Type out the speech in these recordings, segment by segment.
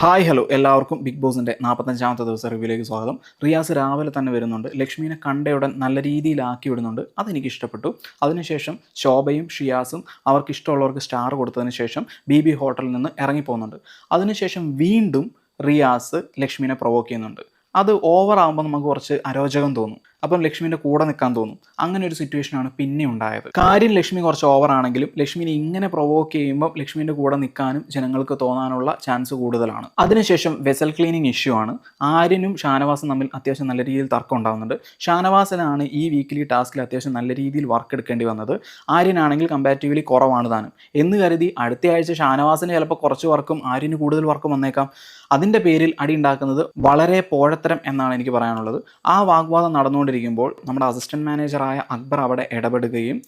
Hi hello എല്ലാവർക്കും big ബോസിൻ്റെ 45ാമത്തെ ദിവസം റിവ്യൂയിലേക്ക് സ്വാഗതം. റിയാസ് രാവിലെ തന്നെ വരുന്നുണ്ട്. ലക്ഷ്മീനെ കണ്ടയുടൻ നല്ല രീതിയിലാക്കി വിടുന്നുണ്ട്. അതെനിക്ക് ഇഷ്ടപ്പെട്ടു. അതിനുശേഷം ശോഭയും ഷിയാസും അവർക്ക് ഇഷ്ടമുള്ളവർക്ക് സ്റ്റാർ കൊടുത്തതിന് ശേഷം ബി ഹോട്ടലിൽ നിന്ന് ഇറങ്ങിപ്പോകുന്നുണ്ട്. അതിനുശേഷം വീണ്ടും റിയാസ് ലക്ഷ്മീനെ പ്രൊവോക്ക് ചെയ്യുന്നുണ്ട്. അത് ഓവർ ആകുമ്പോൾ നമുക്ക് കുറച്ച് അരോചകം തോന്നും. അപ്പം ലക്ഷ്മിൻ്റെ കൂടെ നിൽക്കാൻ തോന്നും. അങ്ങനെ ഒരു സിറ്റുവേഷനാണ് പിന്നെ ഉണ്ടായത്. കാര്യം ലക്ഷ്മി കുറച്ച് ഓവർ ആണെങ്കിലും ലക്ഷ്മിനെ ഇങ്ങനെ പ്രൊവോക്ക് ചെയ്യുമ്പോൾ ലക്ഷ്മിൻ്റെ കൂടെ നിൽക്കാനും ജനങ്ങൾക്ക് തോന്നാനുള്ള ചാൻസ് കൂടുതലാണ്. അതിനുശേഷം വെസൽ ക്ലീനിങ് ഇഷ്യൂ ആണ്. ആര്യനും ഷാനവാസും തമ്മിൽ അത്യാവശ്യം നല്ല രീതിയിൽ തർക്കം ഉണ്ടാകുന്നുണ്ട്. ഷാനവാസിനാണ് ഈ വീക്കിലി ടാസ്കിൽ അത്യാവശ്യം നല്ല രീതിയിൽ വർക്ക് എടുക്കേണ്ടി വന്നത്. ആര്യനാണെങ്കിൽ കമ്പാരിറ്റീവ്ലി കുറവാണ് താനും എന്ന് കരുതി അടുത്ത ആഴ്ച ഷാനവാസിന് ചിലപ്പോൾ കുറച്ച് വർക്കും ആര്യന് കൂടുതൽ വർക്കും വന്നേക്കാം. അതിൻ്റെ പേരിൽ അടി ഉണ്ടാക്കുന്നത് വളരെ പോഴത്തരം എന്നാണ് എനിക്ക് പറയാനുള്ളത്. ആ വാഗ്വാദം നടന്നുകൊണ്ടിരിക്കുമ്പോൾ നമ്മുടെ അസിസ്റ്റൻറ്റ് മാനേജറായ അക്ബർ അവിടെ ഇടപെടുകയും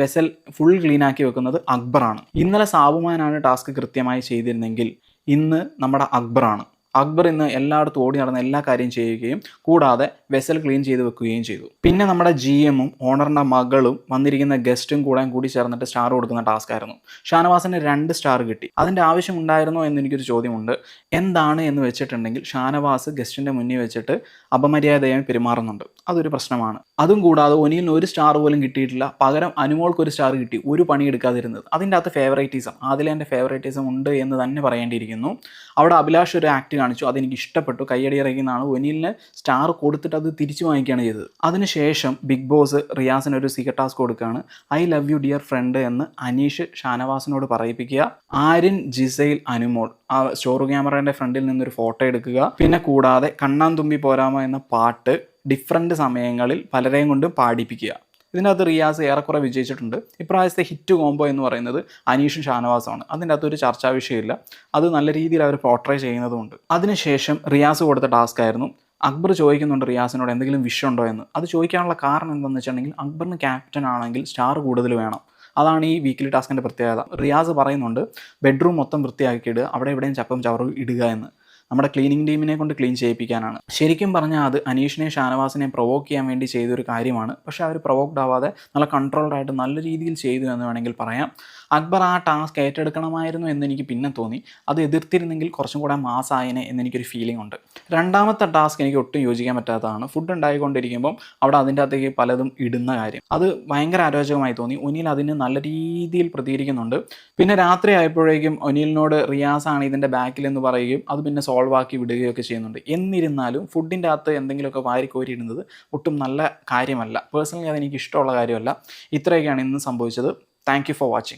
വെസൽ ഫുൾ ക്ലീനാക്കി വെക്കുന്നത് അക്ബറാണ്. ഇന്നലെ സാബുമാനാണ് ടാസ്ക് കൃത്യമായി ചെയ്തിരുന്നെങ്കിൽ ഇന്ന് നമ്മുടെ അക്ബറാണ്. അക്ബർ ഇന്ന് എല്ലായിടത്തും ഓടി നടന്ന എല്ലാ കാര്യം ചെയ്യുകയും കൂടാതെ വെസൽ ക്ലീൻ ചെയ്ത് വെക്കുകയും ചെയ്തു. പിന്നെ നമ്മുടെ GM-ഉം ഓണറിൻ്റെ മകളും വന്നിരിക്കുന്ന ഗസ്റ്റും കൂടി ചേർന്നിട്ട് സ്റ്റാർ കൊടുക്കുന്ന ടാസ്ക് ആയിരുന്നു. ഷാനവാസിന് 2 സ്റ്റാർ കിട്ടി. അതിൻ്റെ ആവശ്യം ഉണ്ടായിരുന്നോ എന്ന് എനിക്കൊരു ചോദ്യമുണ്ട്. എന്താണ് എന്ന് വെച്ചിട്ടുണ്ടെങ്കിൽ ഷാനവാസ് ഗസ്റ്റിൻ്റെ മുന്നിൽ വെച്ചിട്ട് അപമര്യാദയായി പെരുമാറുന്നുണ്ട്. അതൊരു പ്രശ്നമാണ്. അതും കൂടാതെ ഒനിലിന് 1 സ്റ്റാർ പോലും കിട്ടിയിട്ടില്ല. പകരം അനുമോൾക്ക് 1 സ്റ്റാർ കിട്ടി. ഒരു പണി എടുക്കാതിരുന്നത്. അതിൻ്റെ അകത്ത് ഫേവറേറ്റിസം, അതിലെൻ്റെ ഫേവറേറ്റിസം ഉണ്ട് എന്ന് തന്നെ പറയേണ്ടിയിരിക്കുന്നു. അവിടെ അഭിലാഷ് ഒരു ആക്ട് കാണിച്ചു. അതെനിക്ക് ഇഷ്ടപ്പെട്ടു. കയ്യടി ഇറങ്ങിയെന്നാണ്. ഒനിലിന് സ്റ്റാർ കൊടുത്തിട്ട് അത് തിരിച്ചു വാങ്ങിക്കുകയാണ് ചെയ്തത്. അതിനുശേഷം ബിഗ് ബോസ് റിയാസിന് ഒരു സീക്രട്ട് ടാസ്ക് കൊടുക്കുകയാണ്. I love you dear friend എന്ന് അനീഷ് ഷാനവാസിനോട് പറയിപ്പിക്കുക. ആര്യൻ, ജിസൈൽ, അനുമോൾ ആ സ്റ്റോർ ക്യാമറയുടെ ഫ്രണ്ടിൽ നിന്നൊരു ഫോട്ടോ എടുക്കുക. പിന്നെ കൂടാതെ കണ്ണാൻ തുമ്പി പോരാമോ എന്ന പാട്ട് ഡിഫറൻറ്റ് സമയങ്ങളിൽ പലരെയും കൊണ്ടും പാടിപ്പിക്കുക. ഇതിനകത്ത് റിയാസ് ഏറെക്കുറെ വിജയിച്ചിട്ടുണ്ട്. ഇപ്രാവശ്യത്തെ ഹിറ്റ് കോംബോ എന്ന് പറയുന്നത് അനീഷും ഷാനവാസുമാണ്. അതിൻ്റെ അകത്തൊരു ചർച്ചാ വിഷയമില്ല. അത് നല്ല രീതിയിൽ അവർ പോർട്രേ ചെയ്യുന്നതുമുണ്ട്. അതിനുശേഷം റിയാസ് കൊടുത്ത ടാസ്ക് ആയിരുന്നു. അക്ബർ ചോദിക്കുന്നുണ്ട് റിയാസിനോട് എന്തെങ്കിലും വിഷ് ഉണ്ടോ എന്ന്. അത് ചോദിക്കാനുള്ള കാരണം എന്താണെന്ന് വെച്ചിട്ടുണ്ടെങ്കിൽ അക്ബറിന് ക്യാപ്റ്റൻ ആണെങ്കിൽ സ്റ്റാർ കൂടുതൽ വേണം. അതാണ് ഈ വീക്കിലി ടാസ്കിൻ്റെ പ്രത്യേകത. റിയാസ് പറയുന്നുണ്ട് ബെഡ്റൂം മൊത്തം വൃത്തിയാക്കിയിടുക, അവിടെ എവിടെയും ചപ്പും ചവറും ഇടുക എന്ന്. നമ്മുടെ ക്ലീനിങ് ടീമിനെ കൊണ്ട് ക്ലീൻ ചെയ്യിപ്പിക്കാനാണ്. ശരിക്കും പറഞ്ഞാൽ അത് അനീഷിനെയും ഷാനവാസിനെയും പ്രൊവോക്ക് ചെയ്യാൻ വേണ്ടി ചെയ്തൊരു കാര്യമാണ്. പക്ഷേ അവർ പ്രൊവോക്ഡ് ആവാതെ നല്ല കൺട്രോൾഡായിട്ട് നല്ല രീതിയിൽ ചെയ്തു എന്ന് വേണമെങ്കിൽ പറയാം. അക്ബർ ആ ടാസ്ക് ഏറ്റെടുക്കണമായിരുന്നു എന്നെനിക്ക് പിന്നെ തോന്നി. അത് എതിർത്തിരുന്നെങ്കിൽ കുറച്ചും കൂടെ മാസായനെ എന്നെനിക്കൊരു ഫീലിംഗ് ഉണ്ട്. രണ്ടാമത്തെ ടാസ്ക് എനിക്ക് ഒട്ടും യോജിക്കാൻ പറ്റാത്തതാണ്. ഫുഡ് ഉണ്ടായിക്കൊണ്ടിരിക്കുമ്പം അവിടെ അതിൻ്റെ അകത്തേക്ക് പലതും ഇടുന്ന കാര്യം. അത് ഭയങ്കര അരോചകമായി തോന്നി. ഒനിൽ അതിന് നല്ല രീതിയിൽ പ്രതികരിക്കുന്നുണ്ട്. പിന്നെ രാത്രി ആയപ്പോഴേക്കും ഒനിലിനോട് റിയാസാണ് ഇതിൻ്റെ ബാക്കിലെന്ന് പറയുകയും അത് പിന്നെ സോൾവ് ആക്കി വിടുകയൊക്കെ ചെയ്യുന്നുണ്ട്. എന്നിരുന്നാലും ഫുഡിൻ്റെ അകത്ത് എന്തെങ്കിലുമൊക്കെ വാരിക്കോരിയിടുന്നത് ഒട്ടും നല്ല കാര്യമല്ല. പേഴ്സണലി അതെനിക്ക് ഇഷ്ടമുള്ള കാര്യമല്ല. ഇത്രയൊക്കെയാണ് ഇന്ന് സംഭവിച്ചത്. Thank you for watching.